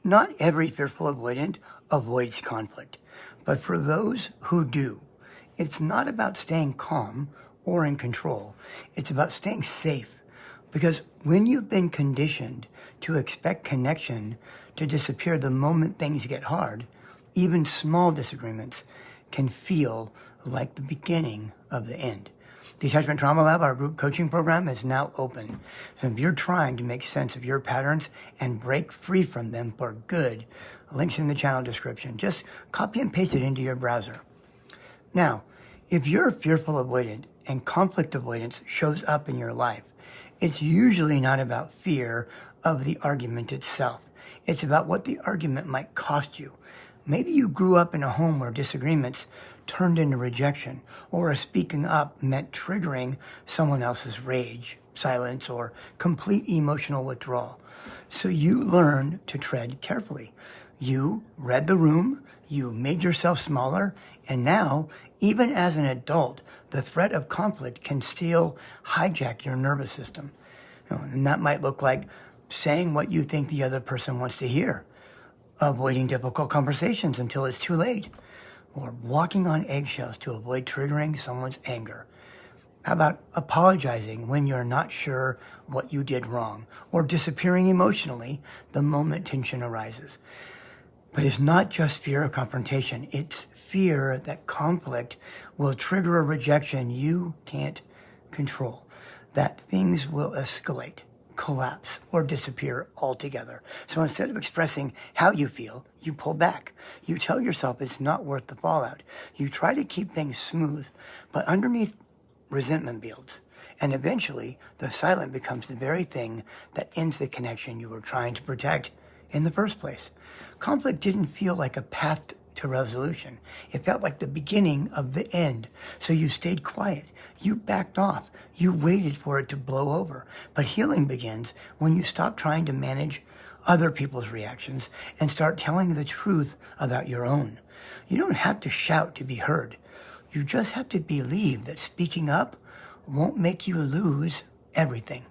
Not every fearful avoidant avoids conflict, but for those who do, it's not about staying calm or in control. It's about staying safe. Because when you've been conditioned to expect connection to disappear the moment things get hard, even small disagreements can feel like the beginning of the end. The Attachment Trauma Lab, our group coaching program, is now open. So if you're trying to make sense of your patterns and break free from them for good, links in the channel description. Just copy and paste it into your browser. Now, if you're a fearful avoidant and conflict avoidance shows up in your life, it's usually not about fear of the argument itself. It's about what the argument might cost you. Maybe you grew up in a home where disagreements turned into rejection, or a speaking up meant triggering someone else's rage, silence, or complete emotional withdrawal. So you learned to tread carefully. You read the room, you made yourself smaller, and now, even as an adult, the threat of conflict can still hijack your nervous system. And that might look like saying what you think the other person wants to hear, avoiding difficult conversations until it's too late, or walking on eggshells to avoid triggering someone's anger. How about apologizing when you're not sure what you did wrong, or disappearing emotionally the moment tension arises? But it's not just fear of confrontation. It's fear that conflict will trigger a rejection you can't control, that things will escalate, collapse, or disappear altogether. So instead of expressing how you feel, you pull back. You tell yourself it's not worth the fallout. You try to keep things smooth, but underneath, resentment builds. And eventually, the silent becomes the very thing that ends the connection you were trying to protect in the first place. Conflict didn't feel like a path to resolution. It felt like the beginning of the end. So you stayed quiet. You backed off. You waited for it to blow over. But healing begins when you stop trying to manage other people's reactions and start telling the truth about your own. You don't have to shout to be heard. You just have to believe that speaking up won't make you lose everything.